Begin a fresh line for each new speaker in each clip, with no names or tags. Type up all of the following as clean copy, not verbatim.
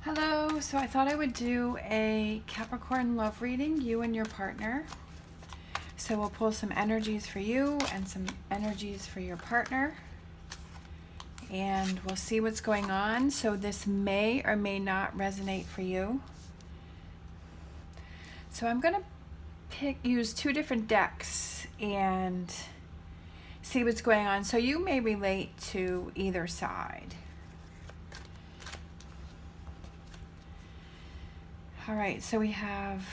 Hello, so I thought I would do a Capricorn love reading, you and your partner. So we'll pull some energies for you and some energies for your partner. And we'll see what's going on. So this may or may not resonate for you. So I'm going to use two different decks and see what's going on. So you may relate to either side. All right, so we have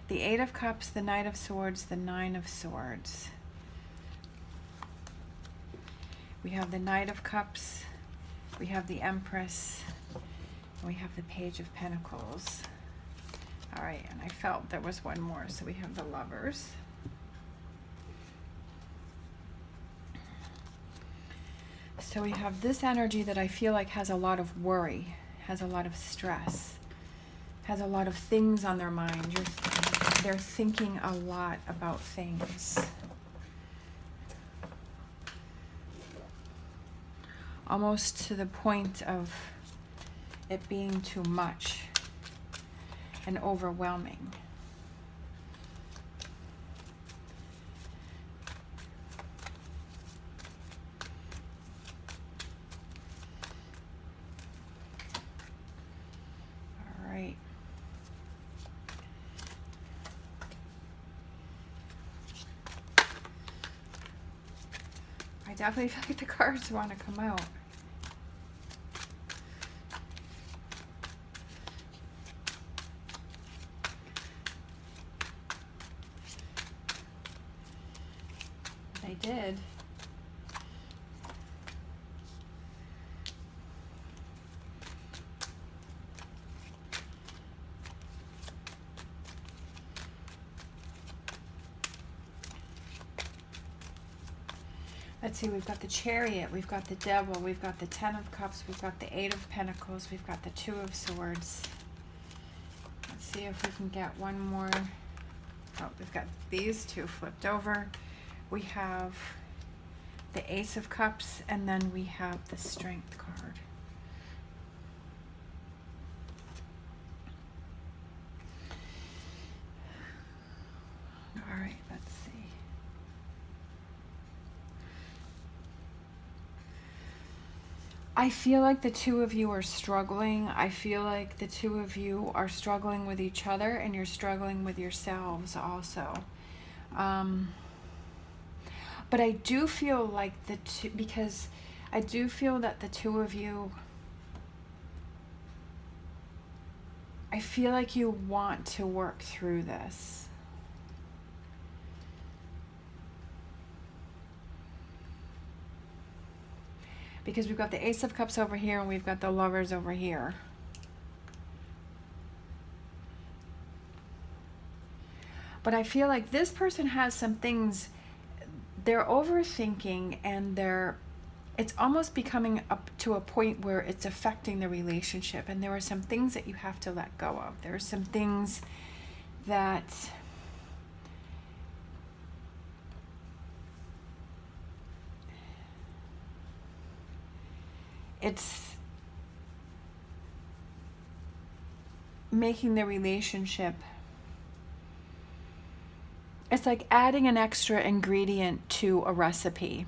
the Eight of Cups, the Knight of Swords, the Nine of Swords. We have the Knight of Cups, we have the Empress, and we have the Page of Pentacles. All right, and I felt there was one more, so we have the Lovers. So we have this energy that I feel like has a lot of worry, has a lot of stress, has a lot of things on their mind. They're thinking a lot about things. Almost to the point of it being too much and overwhelming. All right. I definitely feel like the cards want to come out. They did. Let's see, we've got the Chariot, we've got the Devil, we've got the Ten of Cups, we've got the Eight of Pentacles, we've got the Two of Swords. Let's see if we can get one more. Oh, we've got these two flipped over. We have the Ace of Cups, and then we have the Strength card. All right, let's see. I feel like the two of you are struggling. I feel like the two of you are struggling with each other, and you're struggling with yourselves also. But I do feel like because I do feel that the two of you, I feel like you want to work through this. Because we've got the Ace of Cups over here and we've got the Lovers over here. But I feel like this person has some things, they're overthinking, and it's almost becoming up to a point where it's affecting the relationship. And there are some things that you have to let go of. There are some things that it's making the relationship, it's like adding an extra ingredient to a recipe.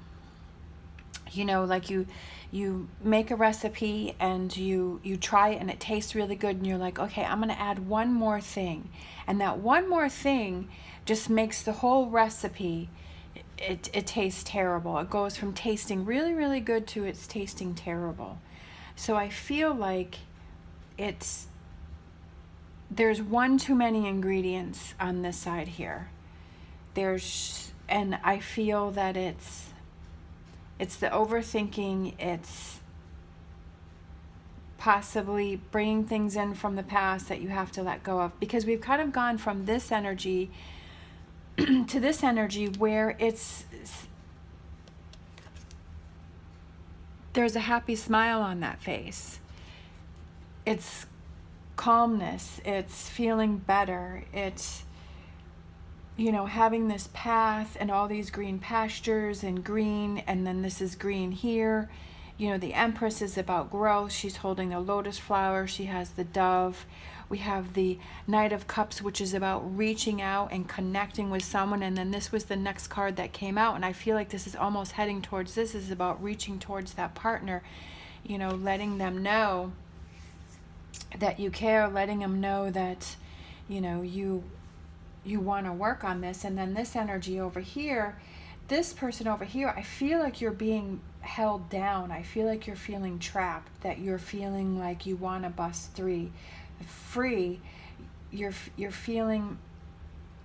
You know, like you make a recipe and you try it and it tastes really good, and you're like, okay, I'm going to add one more thing. And that one more thing just makes the whole recipe, it tastes terrible. It goes from tasting really, really good to it's tasting terrible. So I feel like there's one too many ingredients on this side here. And I feel that it's the overthinking, it's possibly bringing things in from the past that you have to let go of, because we've kind of gone from this energy to this energy where there's a happy smile on that face. It's calmness, it's feeling better, it's, you know, having this path and all these green pastures and green, and then this is green here. You know, the Empress is about growth. She's holding a lotus flower. She has the dove. We have the Knight of Cups, which is about reaching out and connecting with someone. And then this was the next card that came out. And I feel like this is almost heading towards, this is about reaching towards that partner, you know, letting them know that you care, letting them know that, you know, you want to work on this. And then this energy over here, this person over here, I feel like you're being held down. I feel like you're feeling trapped, that you're feeling like you want to bust free. You're feeling,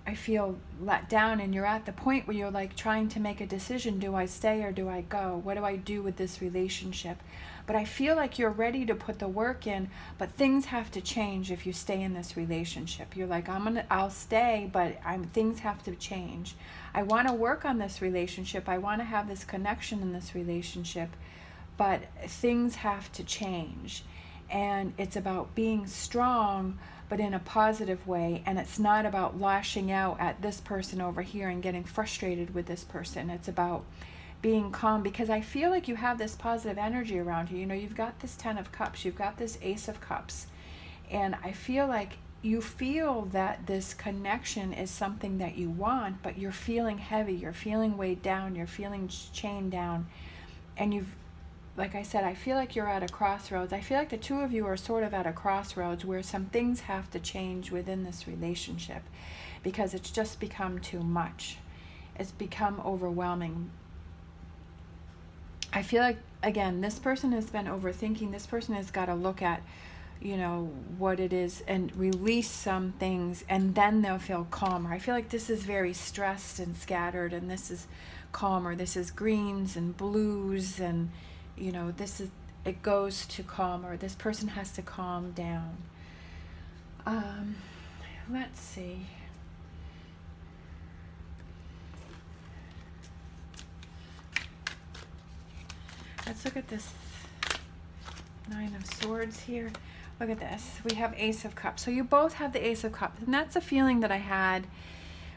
I feel let down, and you're at the point where you're like trying to make a decision. Do I stay or do I go? What do I do with this relationship? But I feel like you're ready to put the work in, but things have to change if you stay in this relationship. You're like, I'll stay, but things have to change. I want to work on this relationship. I want to have this connection in this relationship, but things have to change. And it's about being strong, but in a positive way. And it's not about lashing out at this person over here and getting frustrated with this person. It's about being calm, because I feel like you have this positive energy around you. You know, you've got this 10 of Cups, you've got this Ace of Cups, and I feel like you feel that this connection is something that you want, but you're feeling heavy, you're feeling weighed down, you're feeling chained down, and you've, like I said, I feel like you're at a crossroads. I feel like the two of you are sort of at a crossroads where some things have to change within this relationship, because it's just become too much. It's become overwhelming. I feel like, again, this person has been overthinking. This person has got to look at, you know, what it is and release some things, and then they'll feel calmer. I feel like this is very stressed and scattered, and this is calmer. This is greens and blues, and, you know, this is, it goes to calmer. This person has to calm down. Let's see. Let's look at this Nine of Swords here. Look at this. We have Ace of Cups. So you both have the Ace of Cups. And that's a feeling that I had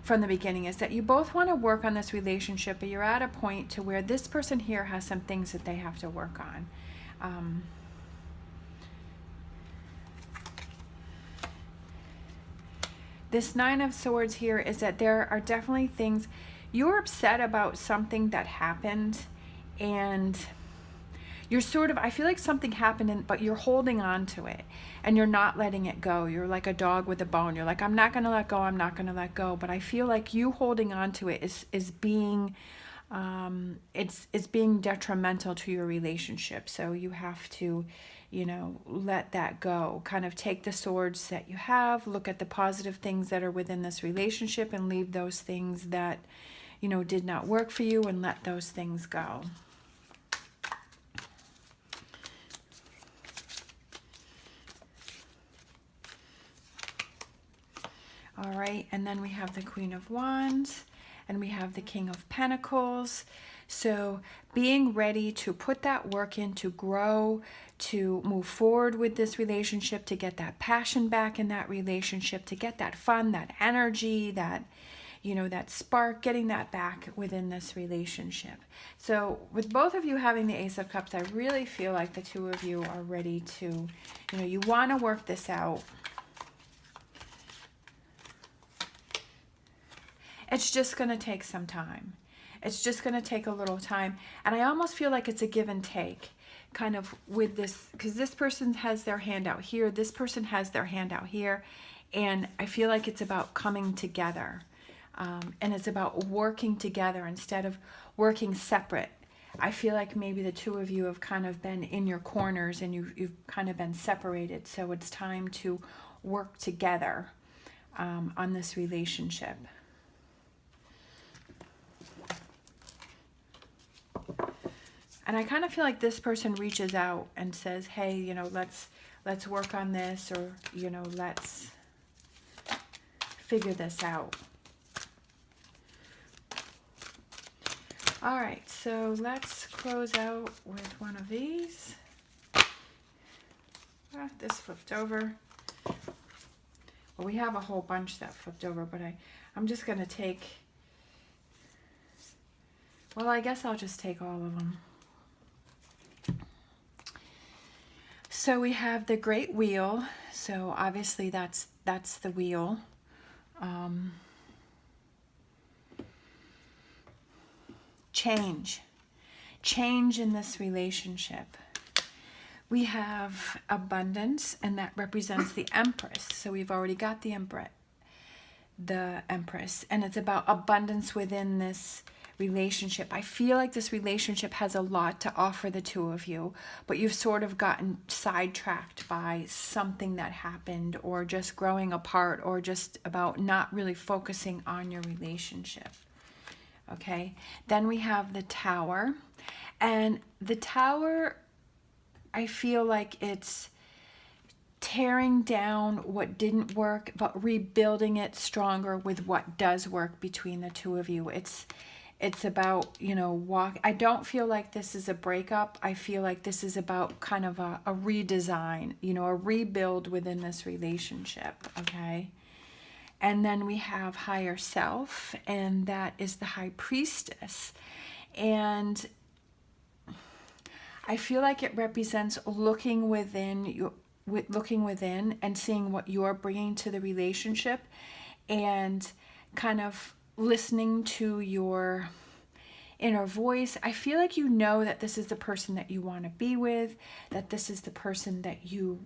from the beginning, is that you both want to work on this relationship, but you're at a point to where this person here has some things that they have to work on. This Nine of Swords here is that there are definitely things, you're upset about something that happened, and you're sort of, I feel like something happened, but you're holding on to it and you're not letting it go. You're like a dog with a bone. You're like, I'm not going to let go. I'm not going to let go. But I feel like you holding on to it is being, it's being detrimental to your relationship. So you have to, you know, let that go. Kind of take the swords that you have, look at the positive things that are within this relationship, and leave those things that, you know, did not work for you, and let those things go. All right, and then we have the Queen of Wands, and we have the King of Pentacles. So being ready to put that work in, to grow, to move forward with this relationship, to get that passion back in that relationship, to get that fun, that energy, that, you know, that spark, getting that back within this relationship. So with both of you having the Ace of Cups, I really feel like the two of you are ready to, you know, you want to work this out. It's just going to take some time. It's just going to take a little time. And I almost feel like it's a give and take kind of with this, because this person has their hand out here. This person has their hand out here. And I feel like it's about coming together. And it's about working together instead of working separate. I feel like maybe the two of you have kind of been in your corners and you've kind of been separated. So it's time to work together on this relationship. And I kind of feel like this person reaches out and says, hey, you know, let's work on this, or, you know, let's figure this out. All right, so let's close out with one of these. This flipped over. Well, we have a whole bunch that flipped over, but I'm just going to take, well, I guess I'll just take all of them. So we have the Great Wheel. So obviously that's the wheel. Change in this relationship. We have abundance, and that represents the Empress. So we've already got the Empress, and it's about abundance within this relationship. I feel like this relationship has a lot to offer the two of you, but you've sort of gotten sidetracked by something that happened, or just growing apart, or just about not really focusing on your relationship. Okay, then we have the Tower, and the Tower, I feel like it's tearing down what didn't work, but rebuilding it stronger with what does work between the two of you. It's about, I don't feel like this is a breakup. I feel like this is about kind of a redesign, a rebuild within this relationship, okay? And then we have Higher Self, and that is the High Priestess. And I feel like it represents looking within and seeing what you're bringing to the relationship, and kind of listening to your inner voice. I feel like you know that this is the person that you want to be with, that this is the person that you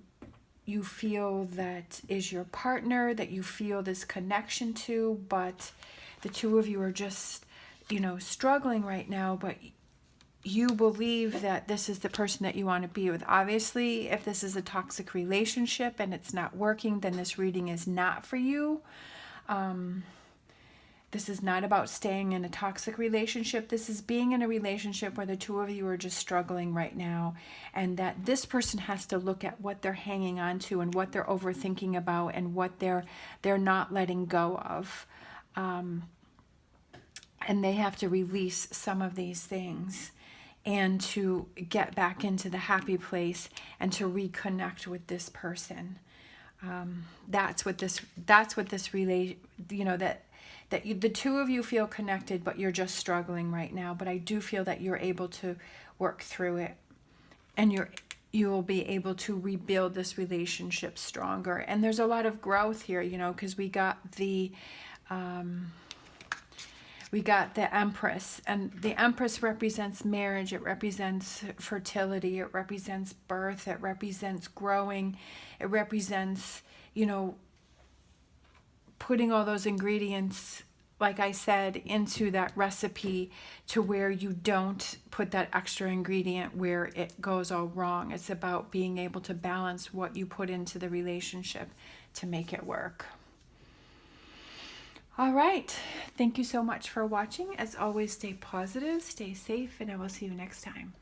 feel that is your partner, that you feel this connection to, but the two of you are just, struggling right now, but you believe that this is the person that you want to be with. Obviously, if this is a toxic relationship and it's not working, then this reading is not for you. This is not about staying in a toxic relationship. This is being in a relationship where the two of you are just struggling right now, and that this person has to look at what they're hanging on to, and what they're overthinking about, and what they're not letting go of. And they have to release some of these things, and to get back into the happy place, and to reconnect with this person. That's what this that the two of you feel connected, but you're just struggling right now. But I do feel that you're able to work through it, and you will be able to rebuild this relationship stronger. And there's a lot of growth here, because we got the Empress, and the Empress represents marriage. It represents fertility. It represents birth. It represents growing. It represents, putting all those ingredients, like I said, into that recipe, to where you don't put that extra ingredient where it goes all wrong. It's about being able to balance what you put into the relationship to make it work. All right. Thank you so much for watching. As always, stay positive, stay safe, and I will see you next time.